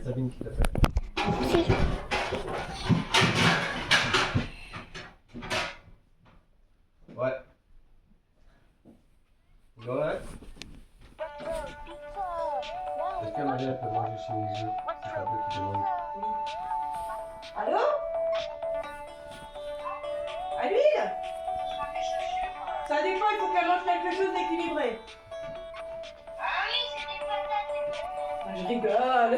Sabine qui t'appelle. Si. Ouais. Ouais. Est-ce que Maria peut manger chez les œufs? C'est Fabio qui demande. Allô? À l'huile? Ça dépend, il faut qu'elle mange quelque chose d'équilibré. Ah, je rigole.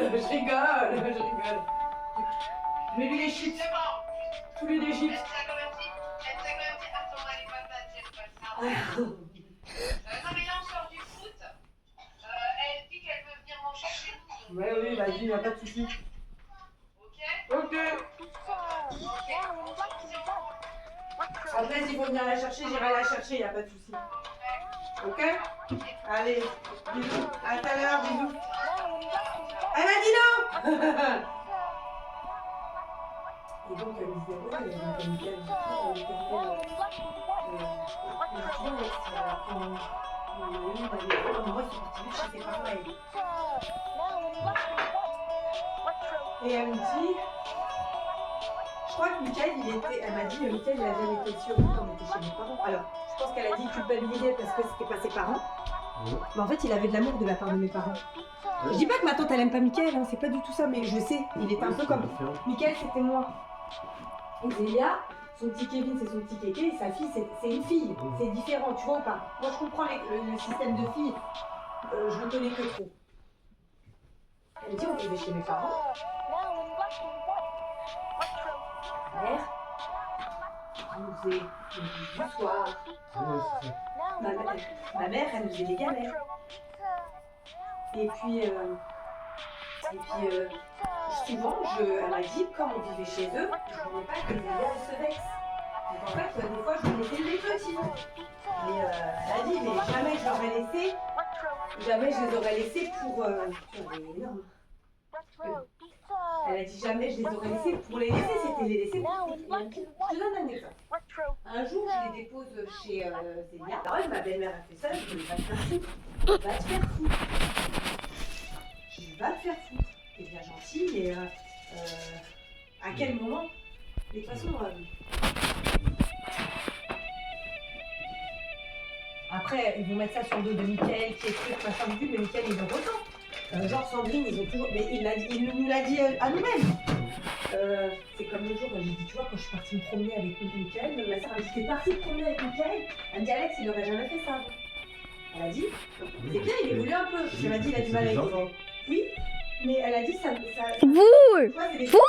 Je mets lui les chips. Tous les deux chips. Non mais là on sort du foot. Elle dit qu'elle veut venir manger chez nous. Ouais, oui, vas-y, y a pas de soucis. Ok? Ok. Après, s'il faut venir la chercher, j'irai la chercher, y a pas de soucis. Ok? Allez, bisous. À tout à l'heure, bisous. Elle m'a dit non. Et donc, elle me disait, ouais, elle m'a dit, elle et elle me dit, je crois que Mickaël, elle m'a dit, Mickaël, il a jamais été sur nous quand on était chez mes parents. Alors, je pense qu'elle a dit culpabiliser parce que c'était pas ses parents. Mais en fait, il avait de l'amour de la part de mes parents. Je dis pas que ma tante, elle aime pas Mickaël, hein, c'est pas du tout ça, mais je sais, il était un peu comme... Mickaël, c'était moi. Et Zélia, son petit Kevin, c'est son petit Kéké, et sa fille, c'est une fille. C'est différent, tu vois ou pas? Moi, je comprends le système de filles, je le connais que trop. Elle me dit, on vivait chez mes parents. Ma mère, elle nous faisait du soir. Ma mère, elle nous faisait des galères. Et puis souvent, elle m'a dit, quand on vivait chez eux, je ne voulais pas que les élèves se vexent. Donc en fait, des fois, je me laissais les petits. Mais elle a dit, mais jamais je l'aurais laissé, jamais je les aurais laissés pour... elle est énorme. Elle a dit, jamais je les aurais laissés pour les laisser, c'était les laisser pour... Je te donne un exemple. Un jour, je les dépose chez Zélia. Alors, ma belle-mère a fait ça, je dis, va te faire foutre. Va te faire foutre. Je dis, va te faire foutre. T'es bien gentil et à quel moment? Mais de toute façon, après, ils vont mettre ça sur le dos de Mickaël qui est truc, machin de vue, mais Mickaël, il est autant. Genre Sandrine, ils ont toujours. Mais il nous l'a dit à nous-mêmes. C'est comme le jour, j'ai dit, tu vois, quand je suis partie me promener avec Mickaël, ma soeur a dit, t'es partie me promener avec Mickaël? Elle me dit, Alex, il aurait jamais fait ça avant. Elle a dit, c'est bien, il évolue un peu. Elle m'a dit, il a du mal à évoluer. Oui, mais elle a dit, ça Vous! tu vois, c'est des choses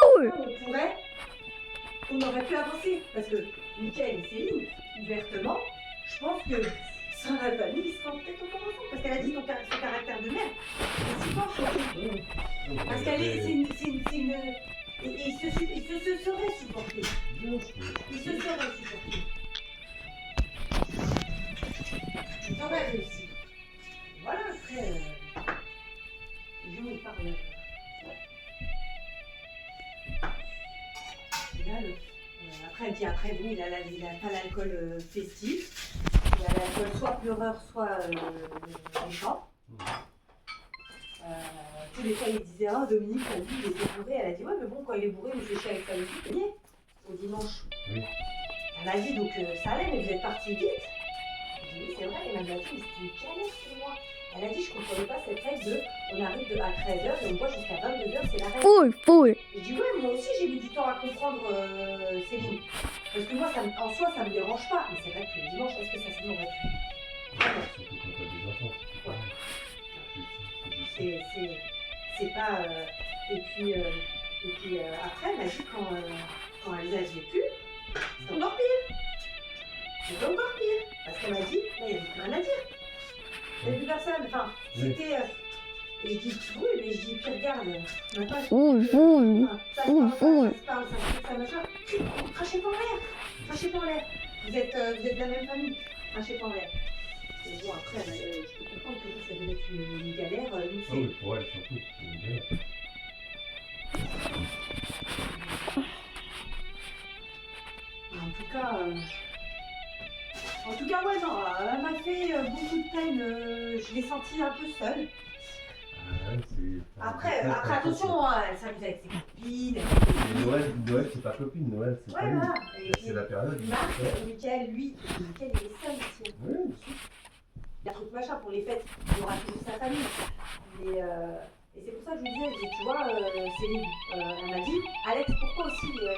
on aurait pu avancer. Parce que Mickaël et Céline, ouvertement, je pense que sans la famille, ils seraient peut-être encore ensemble. Parce qu'elle a dit son caractère de mère, c'est si fort. Parce qu'elle est, c'est une... Il se serait supporté. Il se serait supporté. Ils auraient réussi. Voilà, après, les gens ils parlent. Et là, après, elle dit, après, oui, il a pas l'alcool festif. Il a l'alcool soit pleureur, soit méchant. Tous les fois, il disait, oh, Dominique, t'as vu, il était bourré. Elle a dit, ouais, mais bon, quand il est bourré, il fait chier avec sa musique. Au dimanche. Oui. Elle a dit, donc ça allait, mais vous êtes partis vite. J'ai dit, oui, c'est vrai, elle m'a dit, mais c'était une calèche pour moi. Elle a dit, je comprenais pas cette règle de, on arrive à 13h et on boit jusqu'à 22h, c'est la règle. Full. J'ai dit, ouais, moi aussi, j'ai mis du temps à comprendre Céline. Parce que moi, en soi, ça me dérange pas. Mais c'est vrai que le dimanche, est-ce que ça se m'aurait pu? Surtout quand t'as des enfants. C'est pas. Et puis après, elle m'a dit quand elle les a vécues, c'est encore pire. C'est encore pire. Parce qu'elle m'a dit, mais il n'y avait plus rien à dire. Il n'y avait plus personne. Enfin, c'était. Et je dis, oui, mais je dis, puis regarde, maintenant, ça machin. Crachez pas en l'air. Crachez pas en l'air. Vous êtes de la même famille. Crachez pas en l'air. Et bon, après, je peux comprendre que ça devait être une galère. Ah oui, pour elle surtout, c'est une galère. En tout cas, ouais, non, elle m'a fait beaucoup de peine. Je l'ai sentie un peu seule. Ouais, c'est- Après, très, après très attention, hein, elle s'amuse avec ses copines. Mais Noël, c'est pas copine, Noël, c'est Ouais, famille. voilà. Et C'est la période. Marc, Mickaël, lui, Mickaël, il est seul aussi. Oui, bien sûr. Il y a un truc machin pour les fêtes, il aura toujours sa famille. Mais, et c'est pour ça que je lui disais, je dis, tu vois, Céline, elle m'a dit, Alex, pourquoi aussi vous êtes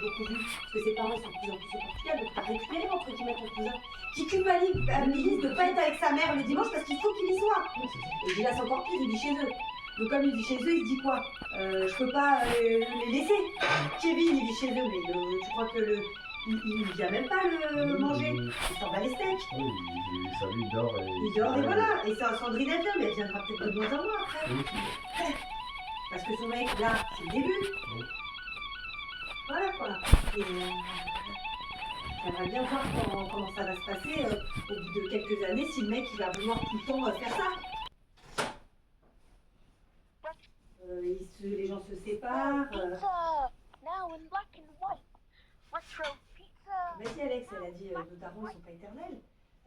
beaucoup vus? Parce que ses parents sont de plus en plus au Portugal, donc t'as récupéré entre guillemets ton cousin qui culpabilise de ne pas être avec sa mère le dimanche parce qu'il faut qu'il y soit. Et puis là, c'est encore pire, il vit chez eux. Donc comme il vit chez eux, il se dit quoi? Je peux pas les laisser. Kevin, il vit chez eux, mais tu crois que il vient même pas le manger. Il s'en bat les steaks. Oui, ça lui, il dort. Il dort et voilà. Et ça, Sandrine, elle vient, mais elle viendra peut-être de moins en moins après. Oui, Parce que son mec, là, c'est le début. Oui. Voilà quoi. Et j'aimerais bien voir comment ça va se passer au bout de quelques années, si le mec il va vouloir tout le temps faire ça. Les gens se séparent. Pizza! Now in black and white. Retro pizza! Vas-y Alex, elle a dit nos darons ils sont pas éternels.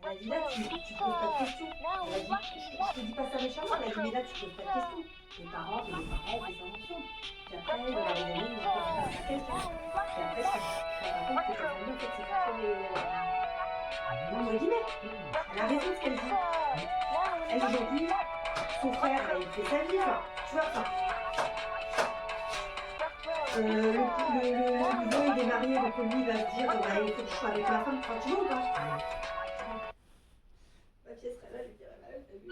Elle a dit là tu poses pas de questions. Now Elle a in dit, black and je white. te dis pas ça méchamment, elle a dit mais là tu poses pas de questions. Les parents, on fait ça ensemble. Puis après, on va les amis, on va faire ça quelqu'un. Et après, tu te rends compte que ta famille, en fait, c'est pas les... entre guillemets. Elle a raison de ce qu'elle dit. Elle, aujourd'hui, son frère, bah, il fait sa vie, enfin, tu vois, enfin... le neveu, il est marié, donc lui, il va se dire, bah, il faut que je sois avec ma femme, enfin, tu vois ou pas? Ma pièce serait là, je lui dirais, bah, t'as vu,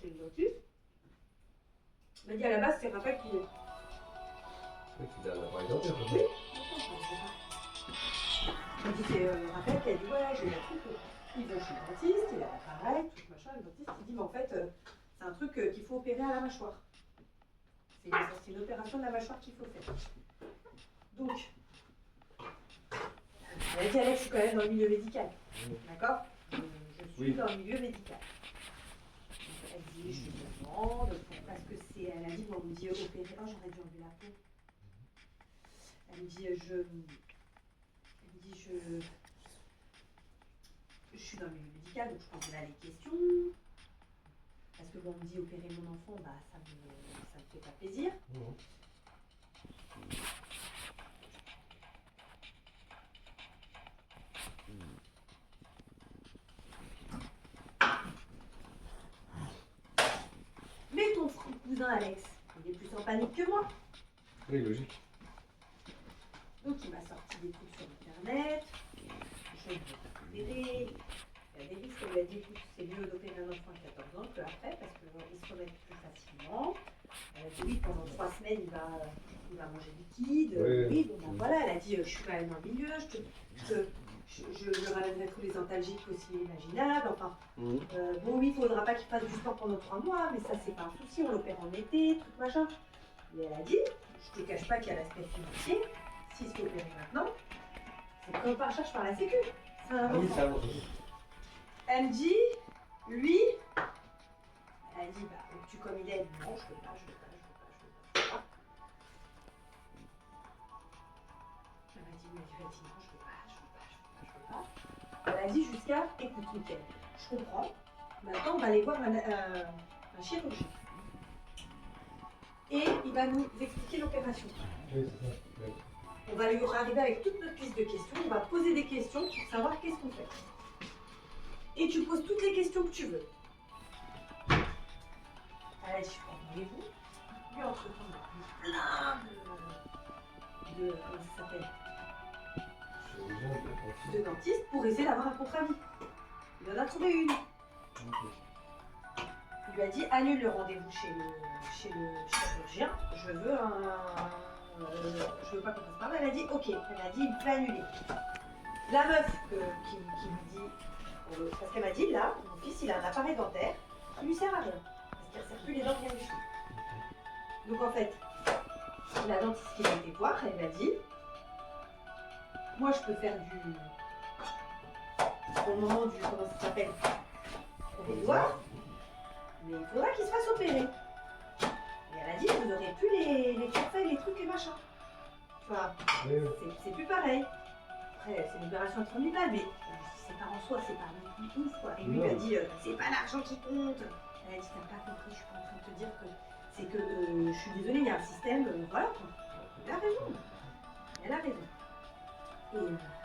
chez le dentiste. Il m'a dit à la base, c'est Raphaël qui est. Oui, tu l'as l'appareil dentaire, Oui. peut-être. Il m'a dit c'est Raphaël qui a dit ouais, j'ai eu un truc. Il va chez le dentiste, il a l'appareil, tout machin. Le dentiste il dit mais en fait, c'est un truc qu'il faut opérer à la mâchoire. C'est une opération de la mâchoire qu'il faut faire. Donc, elle a dit Alex, je suis quand même dans le milieu médical. D'accord? Je suis dans le milieu médical. Elle dit, je suis demande, parce que c'est. Elle a dit, bon, on me dit opérer. Oh, j'aurais dû enlever la peau. Elle me dit, je suis dans le milieu médical, donc je pense que là, les questions. Parce que bon, on me dit opérer mon enfant, bah, ça me fait pas plaisir. Mais ton cousin Alex, il est plus en panique que moi. Oui, logique. Donc il m'a sorti des trucs sur internet. Je ne veux pas opérer. Il y a des risques, elle m'a dit écoute, c'est mieux d'opérer un enfant à 14 ans qu'après parce qu'ils se remettent plus facilement. Elle a dit oui, pendant 3 semaines il va manger liquide. Oui, bon ben voilà, elle a dit je suis quand même dans le milieu, je lui ramènerai tous les antalgiques aussi imaginables. Enfin, bon, oui, il ne faudra pas qu'il fasse du sport pendant 3 mois, mais ça, c'est pas un souci, on l'opère en été, truc machin. Mais elle a dit, je te cache pas qu'il y a l'aspect financier, s'il se fait opérer maintenant, c'est pris en charge par la Sécu. C'est un Oui, enfant. ça va. Elle me dit, lui, elle a dit, bah, tu comme il est, non, je veux pas. Elle m'a dit, mais tu vas dire, non, je veux pas. Elle a dit jusqu'à, écoute, Mickaël, je comprends, maintenant on va aller voir un chirurgien. Et il va nous expliquer l'opération. Oui, c'est ça. Oui. On va lui arriver avec toute notre liste de questions, on va poser des questions pour savoir qu'est-ce qu'on fait. Et tu poses toutes les questions que tu veux. Elle a dit, je prends rendez-vous. Lui, entre-temps, il a plein de comment ça s'appelle, de dentiste pour essayer d'avoir un contrat vie. Il en a trouvé une. Il lui a dit annule le rendez-vous chez le chirurgien. Je veux pas qu'on passe par là. Elle a dit ok. Elle a dit il peut annuler. La meuf qui lui dit parce qu'elle m'a dit là mon fils il a un appareil dentaire qui lui sert à rien parce qu'il ne resserre plus les dents rien du tout. Donc en fait la dentiste qui m'a été voir elle m'a dit moi je peux faire au moment du comment ça s'appelle provisoire. Mais il faudra qu'il se fasse opérer. Et elle a dit, vous n'aurez plus les conseils, les trucs et machin. Tu vois, c'est plus pareil. après, c'est une opération à 30 000 balles, mais ses parents, soit c'est pas ouf, quoi. Et lui, il a dit, c'est pas l'argent qui compte. Elle a dit, t'as pas compris, je suis pas en train de te dire que c'est que, je suis désolée, il y a un système, voilà, quoi. Elle a raison. Elle a raison. Et